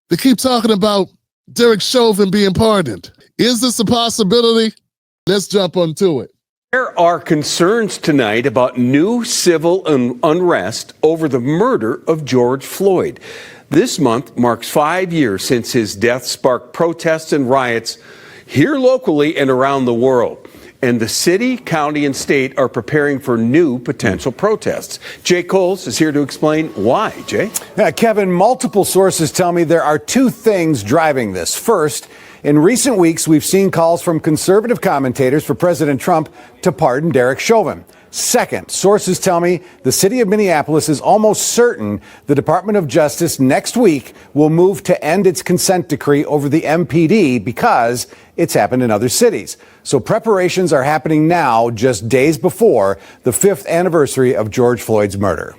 They keep talking about Derek Chauvin being pardoned. Is this a possibility? Let's jump onto it. There are concerns tonight about new civil unrest over the murder of George Floyd. This month marks 5 years since his death sparked protests and riots here locally and around the world. And the city, county, and state are preparing for new potential protests. Jay Coles is here to explain why. Jay? Kevin, multiple sources tell me there are two things driving this. First, in recent weeks, we've seen calls from conservative commentators for President Trump to pardon Derek Chauvin. Second, sources tell me the city of Minneapolis is almost certain the Department of Justice next week will move to end its consent decree over the MPD because it's happened in other cities. So preparations are happening now, just days before the 5th anniversary of George Floyd's murder.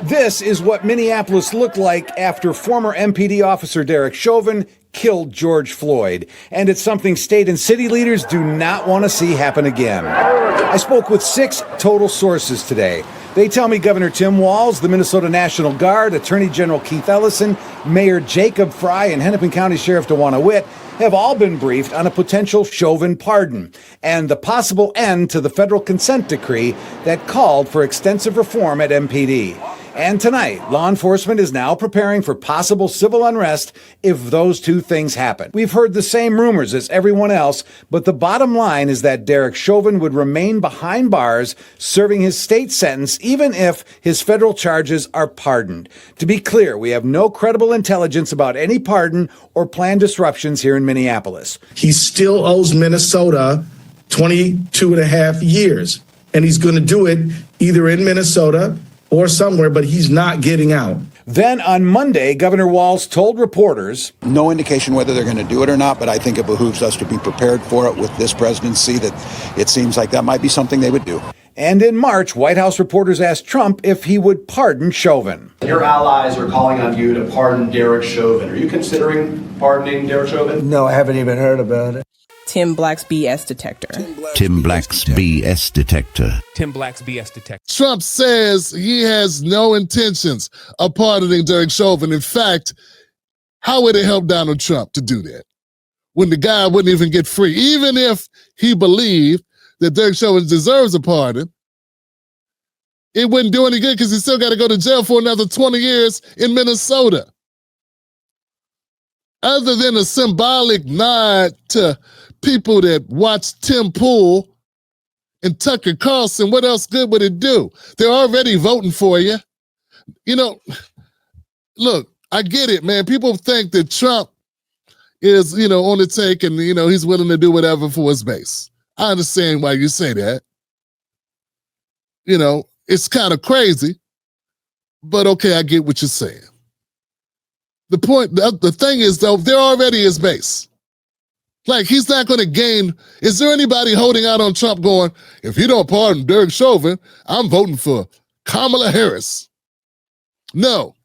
This is what Minneapolis looked like after former MPD officer Derek Chauvin killed George Floyd. And it's something state and city leaders do not want to see happen again. I spoke with 6 total sources today. They tell me Governor Tim Walz, the Minnesota National Guard, Attorney General Keith Ellison, Mayor Jacob Fry, and Hennepin County Sheriff DeWanna Witt have all been briefed on a potential Chauvin pardon and the possible end to the federal consent decree that called for extensive reform at MPD. And tonight, law enforcement is now preparing for possible civil unrest if those two things happen. We've heard the same rumors as everyone else, but the bottom line is that Derek Chauvin would remain behind bars, serving his state sentence, even if his federal charges are pardoned. To be clear, we have no credible intelligence about any pardon or planned disruptions here in Minneapolis. He still owes Minnesota 22 and a half years, and he's going to do it either in Minnesota or somewhere, but he's not getting out. Then on Monday, Governor Walz told reporters, no indication whether they're going to do it or not, but I think it behooves us to be prepared for it with this presidency, that it seems like that might be something they would do. And in March, White House reporters asked Trump if he would pardon Chauvin. Your allies are calling on you to pardon Derek Chauvin. Are you considering pardoning Derek Chauvin? No, I haven't even heard about it. Tim Black's BS Detector. Tim Black's BS Detector. Tim Black's BS Detector. Trump says he has no intentions of pardoning Derek Chauvin. In fact, how would it help Donald Trump to do that when the guy wouldn't even get free? Even if he believed that Derek Chauvin deserves a pardon, it wouldn't do any good because he still got to go to jail for another 20 years in Minnesota. Other than a symbolic nod to people that watch Tim Pool and Tucker Carlson, what else good would it do? They're already voting for you. You know, look, I get it, man. People think that Trump is, on the take and, he's willing to do whatever for his base. I understand why you say that. It's kind of crazy, but okay, I get what you're saying. The thing is, though, they're already his base. Like, he's not going to gain. Is there anybody holding out on Trump going, if you don't pardon Derek Chauvin, I'm voting for Kamala Harris? No.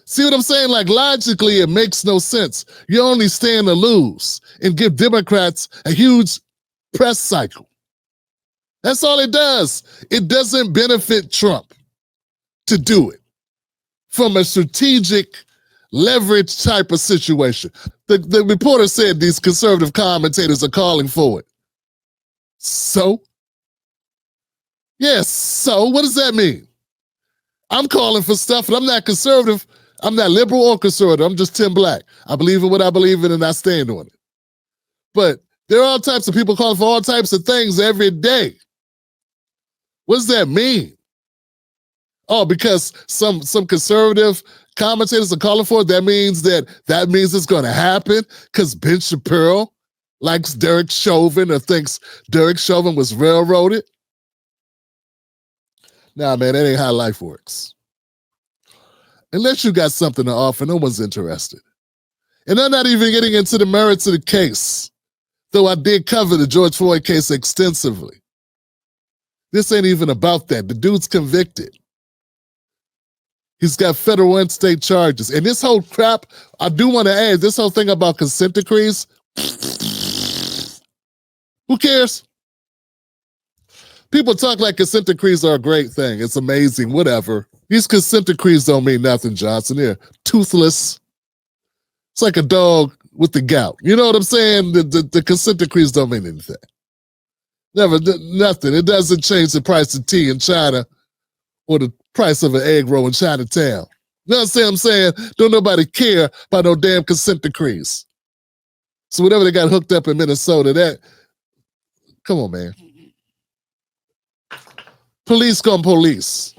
See what I'm saying? Like, logically, it makes no sense. You only stand to lose and give Democrats a huge press cycle. That's all it does. It doesn't benefit Trump to do it from a strategic leverage type of situation. The reporter said these conservative commentators are calling for it. So? Yes, so what does that mean? I'm calling for stuff and I'm not conservative. I'm not liberal or conservative. I'm just Tim Black. I believe in what I believe in and I stand on it. But there are all types of people calling for all types of things every day. What does that mean? Oh, because some conservative commentators are calling for it, that means it's going to happen because Ben Shapiro likes Derek Chauvin or thinks Derek Chauvin was railroaded. Nah, man, that ain't how life works. Unless you got something to offer, no one's interested. And I'm not even getting into the merits of the case, though I did cover the George Floyd case extensively. This ain't even about that. The dude's convicted. He's got federal and state charges. And this whole crap, I do want to add, this whole thing about consent decrees, who cares? People talk like consent decrees are a great thing. It's amazing, whatever. These consent decrees don't mean nothing, Johnson. They're toothless. It's like a dog with the gout. You know what I'm saying? The consent decrees don't mean anything. Nothing. It doesn't change the price of tea in China or the price of an egg roll in Chinatown. You know what I'm saying? Don't nobody care about no damn consent decrees. So whatever they got hooked up in Minnesota, come on, man. Police come police.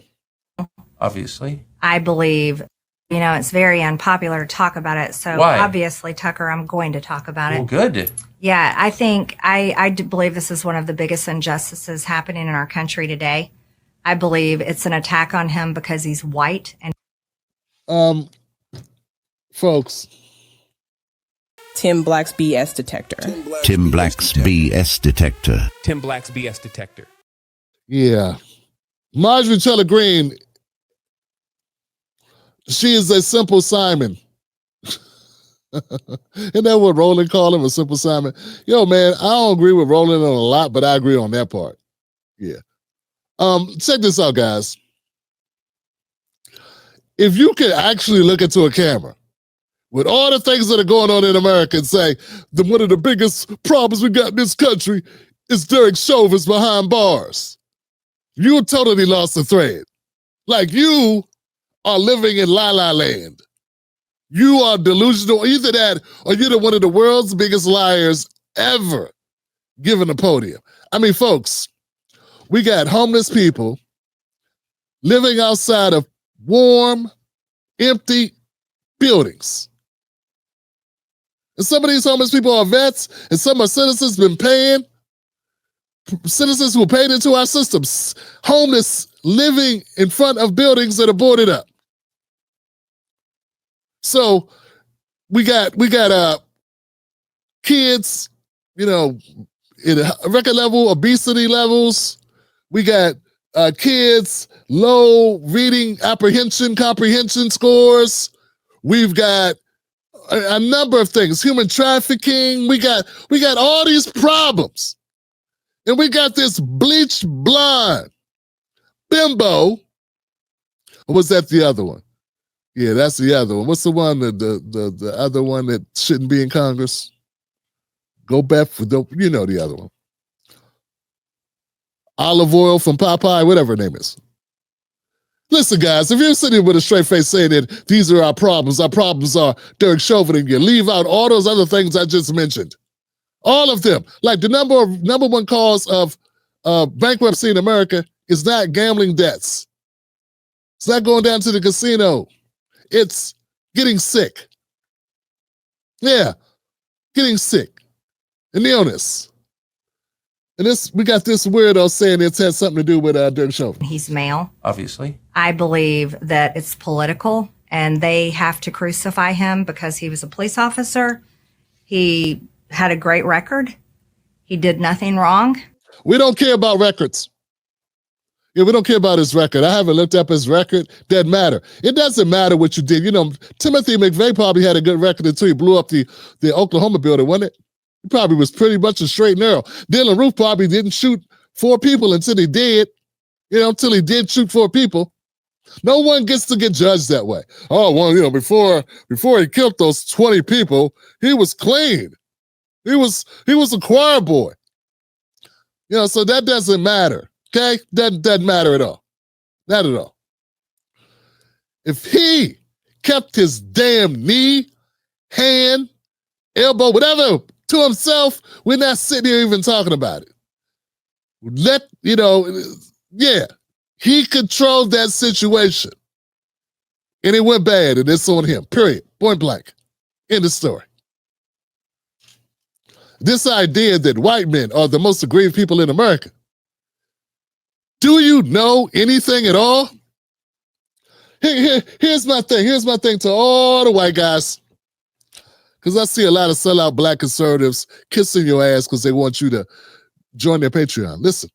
Obviously. I believe, it's very unpopular to talk about it. So Why? Obviously, Tucker, I'm going to talk about it. Well, good. Yeah, I think I do believe this is one of the biggest injustices happening in our country today. I believe it's an attack on him because he's white. And folks. Tim Black's BS Detector. Tim Black's BS Detector. Tim Black's BS Detector. Yeah. Marjorie Taylor Greene, she is a simple Simon. Isn't that what Roland called him, a simple Simon? Yo, man, I don't agree with Roland on a lot, but I agree on that part. Yeah. Check this out, guys. If you could actually look into a camera with all the things that are going on in America and say that one of the biggest problems we got in this country is Derek Chauvin's behind bars, you totally lost the thread. Like, you are living in la-la land. You are delusional. Either that or you're one of the world's biggest liars ever given a podium. I mean, folks, we got homeless people living outside of warm, empty buildings. And some of these homeless people are vets, and some are citizens been paying. Citizens who paid into our systems, homeless living in front of buildings that are boarded up. So we got kids, in a record level, obesity levels. We got kids, low reading comprehension scores. We've got a number of things, human trafficking. We got all these problems. And we got this bleached blonde bimbo. Or was that the other one? Yeah, that's the other one. What's the one, the other one that shouldn't be in Congress? Go back for the other one. Olive oil from Popeye, whatever her name is. Listen, guys, if you're sitting with a straight face saying that these are our problems are Derek Chauvin, and you leave out all those other things I just mentioned. All of them. Like the number one cause of bankruptcy in America is not gambling debts. It's not going down to the casino. It's getting sick. Yeah, getting sick. An illness. And we got this weirdo saying it has something to do with Derek Chauvin. he's male. Obviously. I believe that it's political, and they have to crucify him because he was a police officer. He had a great record. He did nothing wrong. We don't care about records. Yeah, we don't care about his record. I haven't looked up his record. Doesn't matter. It doesn't matter what you did. Timothy McVeigh probably had a good record until he blew up the Oklahoma building, wasn't it? He probably was pretty much a straight and narrow. Dylan Roof probably didn't shoot 4 people until he did. Until he did shoot 4 people. No one gets to get judged that way. Oh, well, before he killed those 20 people, he was clean. He was a choir boy. So that doesn't matter. Okay? Doesn't matter at all. Not at all. If he kept his damn knee, hand, elbow, whatever, to himself, we're not sitting here even talking about it. He controlled that situation. And it went bad, and it's on him, period. Point blank. End of story. This idea that white men are the most aggrieved people in America. Do you know anything at all? Here's my thing. Here's my thing to all the white guys. Because I see a lot of sellout black conservatives kissing your ass because they want you to join their Patreon. Listen,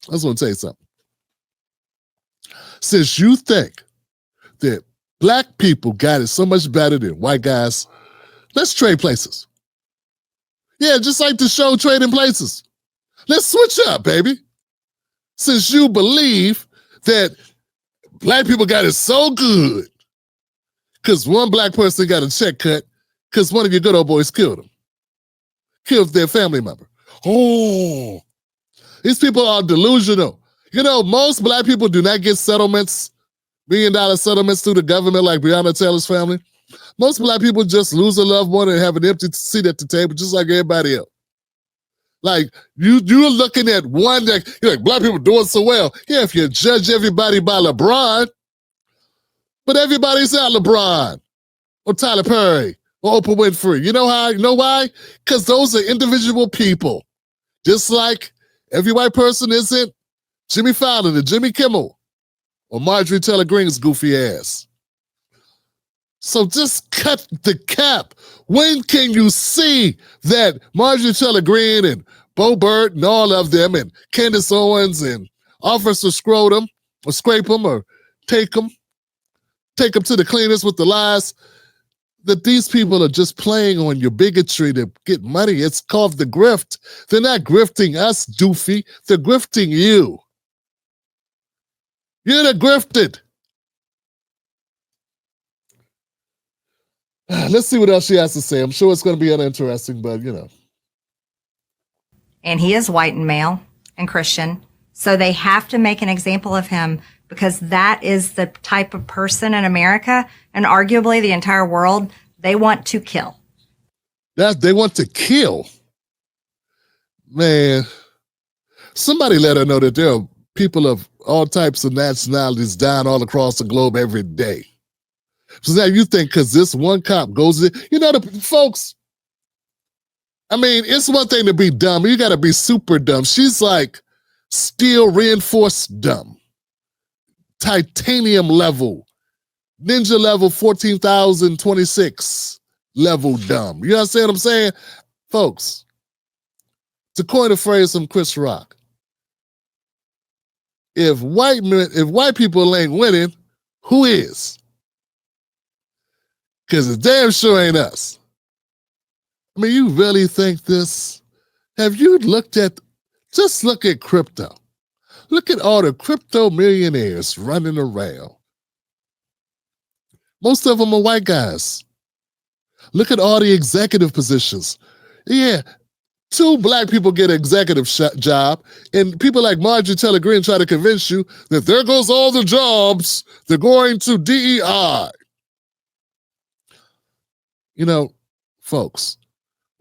I just want to tell you something. Since you think that black people got it so much better than white guys, let's trade places. Yeah, just like the show Trading Places. Let's switch up, baby. Since you believe that Black people got it so good because one black person got a check cut because one of your good old boys killed him. Killed their family member. Oh, these people are delusional. You know, most black people do not get settlements, $1 million settlements through the government like Breonna Taylor's family. Most black people just lose a loved one and have an empty seat at the table just like everybody else. Like, you're looking at one that, you're like, black people doing so well. Yeah, if you judge everybody by LeBron, but everybody's not LeBron or Tyler Perry or Oprah Winfrey. You know how? You know why? Because those are individual people. Just like every white person isn't Jimmy Fallon or Jimmy Kimmel or Marjorie Taylor Greene's goofy ass. So just cut the cap. When can you see that Marjorie Taylor Greene and Bo Burt and all of them and Candace Owens and Officer Scrotum or Scrape them or take them to the cleaners with the lies, that these people are just playing on your bigotry to get money? It's called the grift. They're not grifting us, doofy. They're grifting you. You're the grifted. Let's see what else she has to say. I'm sure it's going to be uninteresting, but you know. And he is white and male and Christian. So they have to make an example of him because that is the type of person in America and arguably the entire world they want to kill. That they want to kill? Man, somebody let her know that there are people of all types of nationalities dying all across the globe every day. So now you think because this one cop goes in, you know, the folks, I mean, it's one thing to be dumb. You got to be super dumb. She's like steel reinforced dumb. Titanium level. Ninja level 14,026 level dumb. You understand what I'm saying? Folks, to coin a phrase from Chris Rock, if white people ain't winning, who is? Because it damn sure ain't us. I mean, you really think this? Have you looked at, just look at crypto. Look at all the crypto millionaires running around. Most of them are white guys. Look at all the executive positions. Yeah, 2 black people get an executive job, and people like Marjorie Taylor Greene try to convince you that there goes all the jobs, they're going to DEI. You know, folks,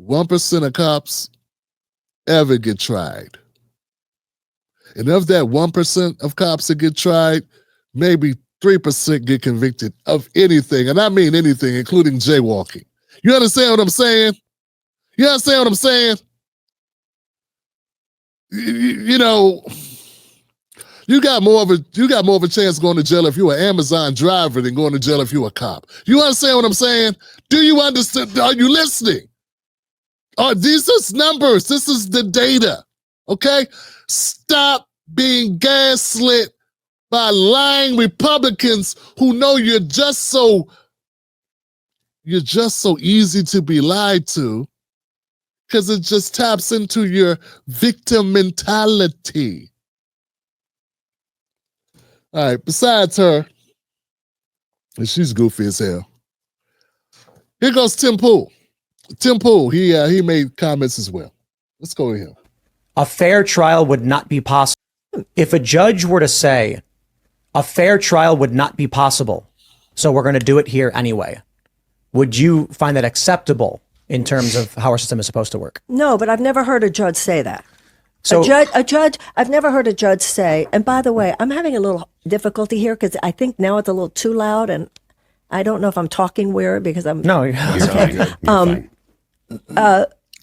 1% of cops ever get tried. And of that 1% of cops that get tried, maybe 3% get convicted of anything. And I mean anything, including jaywalking. You understand what I'm saying? You understand what I'm saying? You know, you got more of a chance going to jail if you're an Amazon driver than going to jail if you're a cop. You understand what I'm saying? Do you understand? Are you listening? These are numbers. This is the data. Okay? Stop being gaslit by lying Republicans who know you're just so easy to be lied to because it just taps into your victim mentality. All right, besides her, and she's goofy as hell. Here goes Tim Pool. Tim Pool, he made comments as well. Let's go with him. A fair trial would not be possible. If a judge were to say, a fair trial would not be possible, so we're going to do it here anyway, would you find that acceptable in terms of how our system is supposed to work? No, but I've never heard a judge say that. So a judge, I've never heard a judge say, and by the way, I'm having a little difficulty here because I think now it's a little too loud and I don't know if I'm talking weird because I'm... No, you're fine.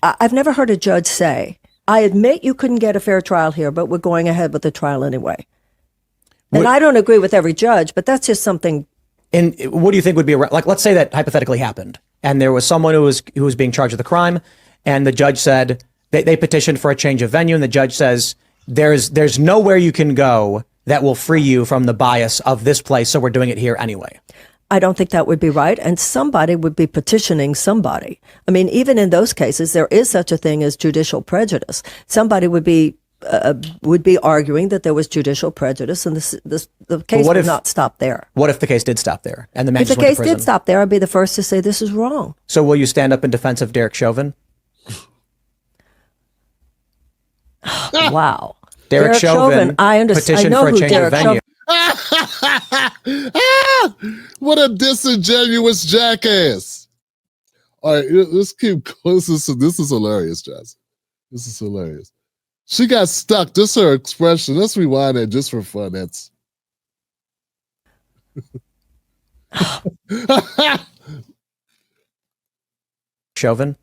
I've never heard a judge say, I admit you couldn't get a fair trial here, but we're going ahead with the trial anyway. And I don't agree with every judge, but that's just something. And what do you think would be like? Let's say that hypothetically happened, and there was someone who was being charged with a crime, and the judge said they petitioned for a change of venue, and the judge says there's nowhere you can go that will free you from the bias of this place, so we're doing it here anyway. I don't think that would be right, and somebody would be petitioning somebody. I mean, even in those cases, there is such a thing as judicial prejudice. Somebody would be would be arguing that there was judicial prejudice, and the case would not stop there. What if the case did stop there, and the man If the just went to case prison? did stop there, I'd be the first to say this is wrong. So will you stand up in defense of Derek Chauvin? Wow. Derek Chauvin, I understand. I know for a who change Derek of venue. What a disingenuous jackass. All right, let's keep close. This is hilarious, Johnson. This is hilarious. She got stuck. Just her expression. Let's rewind that just for fun. That's Chauvin.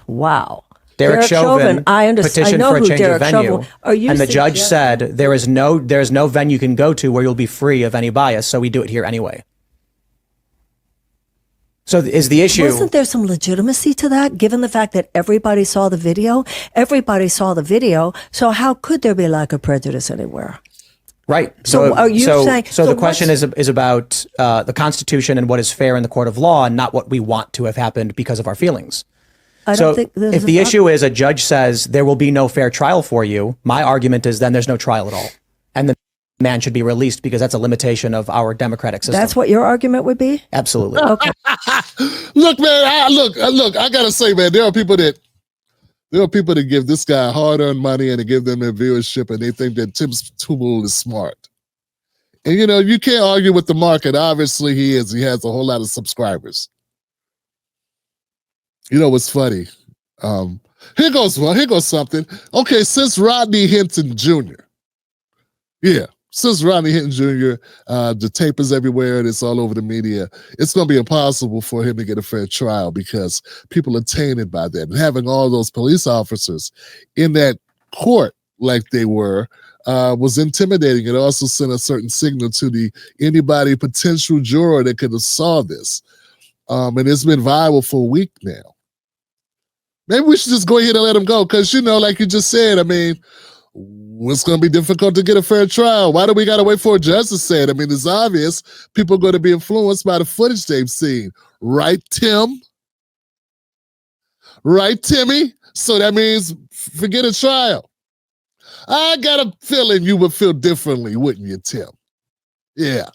Wow. Derek Chauvin I understand. petitioned I know for a who change Derek of venue, Chauvin. Are you and the judge suggesting- said there's no venue you can go to where you'll be free of any bias, so we do it here anyway. So is the issue? Wasn't there some legitimacy to that, given the fact that everybody saw the video? Everybody saw the video, so how could there be a lack of prejudice anywhere? Right. So are you saying? So the question is about the Constitution and what is fair in the court of law, and not what we want to have happened because of our feelings. I don't think if the issue is a judge says there will be no fair trial for you, my argument is then there's no trial at all, and the man should be released because that's a limitation of our democratic system. That's what your argument would be? Absolutely. Okay. Look, man. Look. I gotta say, man, there are people that give this guy hard-earned money and to give them their viewership, and they think that Tim Tebow is smart. And you can't argue with the market. Obviously, he is. He has a whole lot of subscribers. You know what's funny? Here goes something. Okay, since Rodney Hinton Jr. Yeah, since Rodney Hinton Jr., the tape is everywhere and it's all over the media. It's going to be impossible for him to get a fair trial because people are tainted by that. And having all those police officers in that court like they were was intimidating. It also sent a certain signal to anybody potential juror that could have saw this. And it's been viral for a week now. Maybe we should just go ahead and let him go because, like you just said, I mean, it's going to be difficult to get a fair trial. Why do we got to wait for a judge to say it? I mean, it's obvious people are going to be influenced by the footage they've seen. Right, Tim? Right, Timmy? So that means forget a trial. I got a feeling you would feel differently, wouldn't you, Tim? Yeah.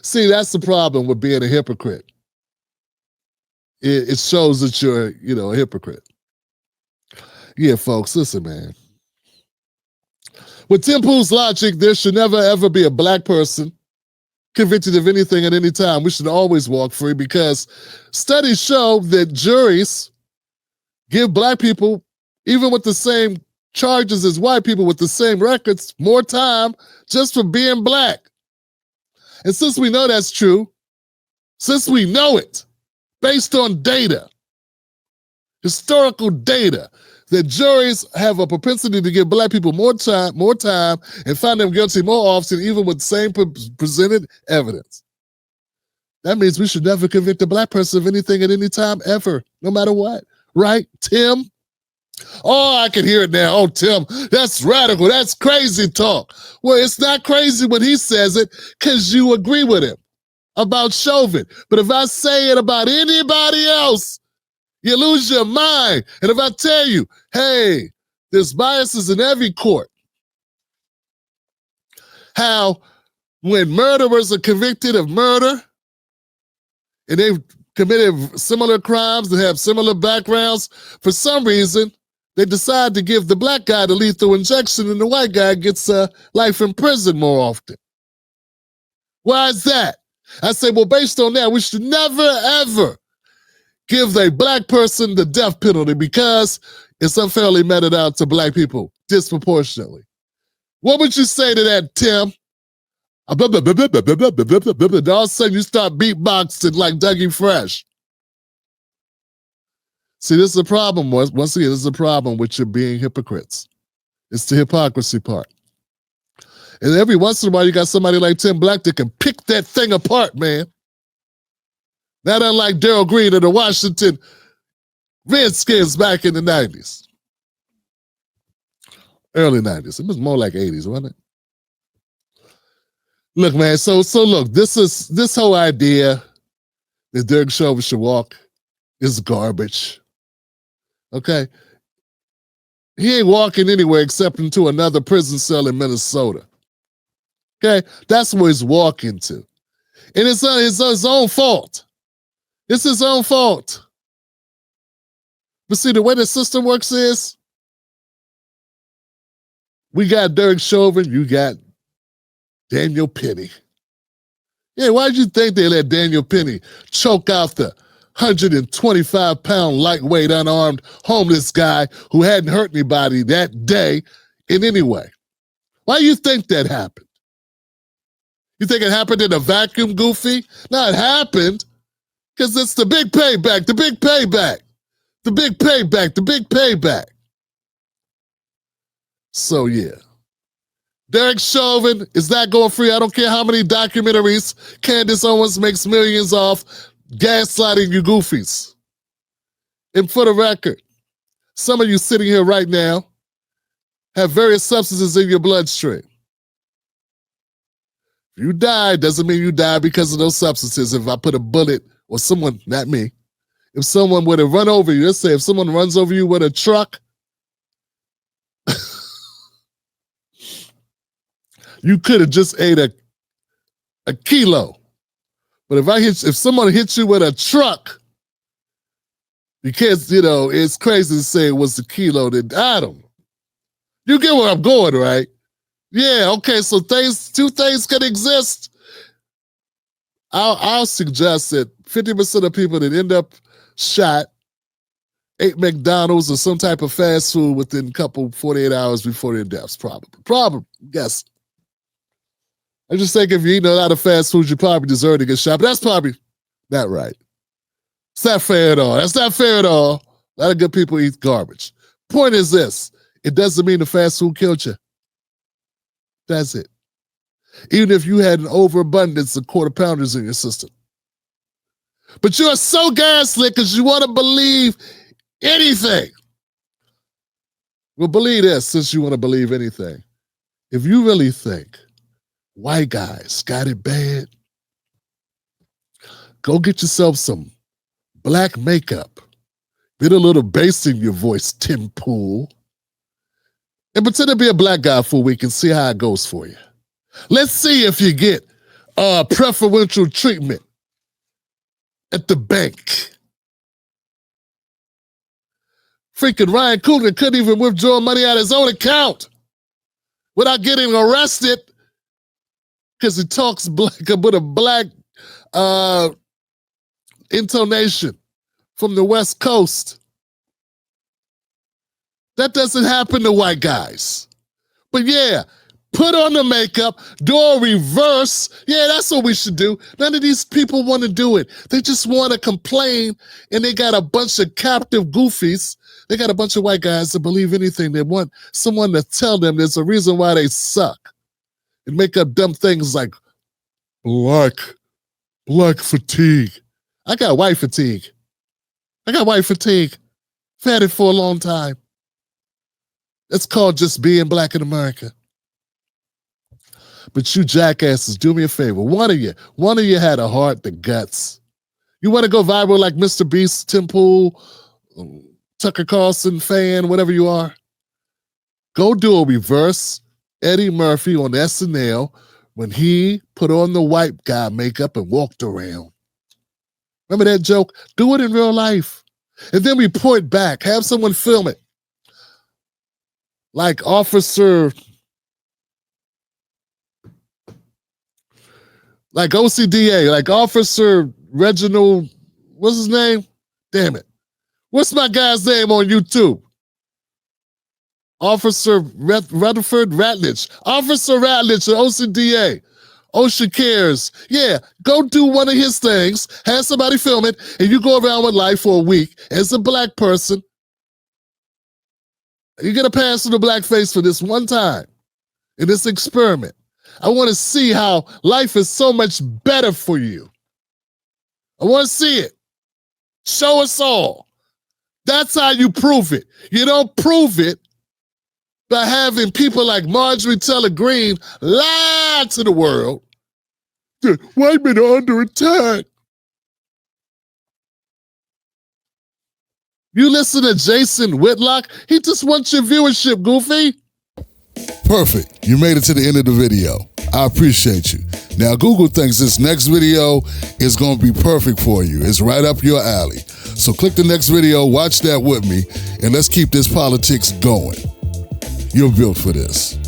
See, that's the problem with being a hypocrite. It shows that you're, a hypocrite. Yeah, folks, listen, man. With Tim Pool's logic, there should never, ever be a black person convicted of anything at any time. We should always walk free because studies show that juries give black people, even with the same charges as white people with the same records, more time just for being black. And since we know that's true, since we know it, based on data, historical data, that juries have a propensity to give black people more time, and find them guilty more often, even with the same presented evidence. That means we should never convict a black person of anything at any time, ever, no matter what. Right, Tim? Oh, I can hear it now. Oh, Tim, that's radical. That's crazy talk. Well, it's not crazy when he says it because you agree with him about Chauvin. But if I say it about anybody else, you lose your mind. And if I tell you, hey, there's biases in every court. How when murderers are convicted of murder and they've committed similar crimes that have similar backgrounds, for some reason, they decide to give the black guy the lethal injection and the white guy gets life in prison more often. Why is that? I say, well, based on that, we should never, ever give a black person the death penalty because it's unfairly meted out to black people disproportionately. What would you say to that, Tim? All of a sudden you start beatboxing like Dougie Fresh. See, this is a problem. Once again, this is a problem with you being hypocrites. It's the hypocrisy part. And every once in a while, you got somebody like Tim Black that can pick that thing apart, man. Not unlike Darryl Green of the Washington Redskins back in the 90s. Early 90s. It was more like 80s, wasn't it? Look, man, so look, this whole idea that Derek Chauvin should walk is garbage. Okay? He ain't walking anywhere except into another prison cell in Minnesota. Okay? That's where he's walking to. And it's his own fault. It's his own fault. But see, the way the system works is, we got Derek Chauvin, you got Daniel Penny. Yeah, why did you think they let Daniel Penny choke out the 125-pound lightweight unarmed homeless guy who hadn't hurt anybody that day in any way? Why do you think that happened? You think it happened in a vacuum, Goofy? No, it happened because it's the big payback, the big payback, the big payback, the big payback. So, yeah. Derek Chauvin is not going free. I don't care how many documentaries Candace Owens makes millions off gaslighting you goofies. And for the record, some of you sitting here right now have various substances in your bloodstream. If you die, doesn't mean you die because of those substances. If I put a bullet, or someone, not me, if someone were to run over you, let's say if someone runs over you with a truck, you could have just ate a kilo. But if someone hits you with a truck, because, it's crazy to say it was a kilo, then I don't know. You get where I'm going, right? Yeah, okay, so two things can exist. I'll suggest that 50% of people that end up shot ate McDonald's or some type of fast food within 48 hours before their deaths, probably, yes. I just think if you're eating a lot of fast food, you probably deserve to get shot, but that's probably not right. It's not fair at all. That's not fair at all. A lot of good people eat garbage. Point is this, it doesn't mean the fast food killed you. That's it. Even if you had an overabundance of quarter pounders in your system. But you're so gaslit because you want to believe anything. Well, believe this, since you want to believe anything. If you really think white guys got it bad, go get yourself some black makeup. Get a little bass in your voice, Tim Pool. And pretend to be a black guy for a week and see how it goes for you. Let's see if you get preferential treatment at the bank. Freaking Ryan Coogler couldn't even withdraw money out of his own account without getting arrested because he talks with a black intonation from the West Coast. That doesn't happen to white guys. But yeah, put on the makeup, do a reverse. Yeah, that's what we should do. None of these people want to do it. They just want to complain, and they got a bunch of captive goofies. They got a bunch of white guys that believe anything. They want someone to tell them there's a reason why they suck. And make up dumb things like black fatigue. I got white fatigue. I've had it for a long time. It's called just being black in America. But you jackasses, do me a favor. One of you had a heart, the guts. You want to go viral like Mr. Beast, Tim Pool, Tucker Carlson fan, whatever you are? Go do a reverse Eddie Murphy on SNL when he put on the white guy makeup and walked around. Remember that joke? Do it in real life. And then report back. Have someone film it. Like Officer, like OCDA, like Officer Reginald, what's his name? Damn it. What's my guy's name on YouTube? Officer Rutherford Ratledge. Officer Ratledge at OCDA. OSHA Cares. Yeah, go do one of his things, have somebody film it, and you go around with life for a week as a black person. You get a pass through the blackface for this one time in this experiment. I want to see how life is so much better for you. I want to see it. Show us all. That's how you prove it. You don't prove it by having people like Marjorie Taylor Greene lie to the world. The white men are under attack. You listen to Jason Whitlock? He just wants your viewership, Goofy. Perfect. You made it to the end of the video. I appreciate you. Now, Google thinks this next video is going to be perfect for you. It's right up your alley. So click the next video, watch that with me, and let's keep this politics going. You're built for this.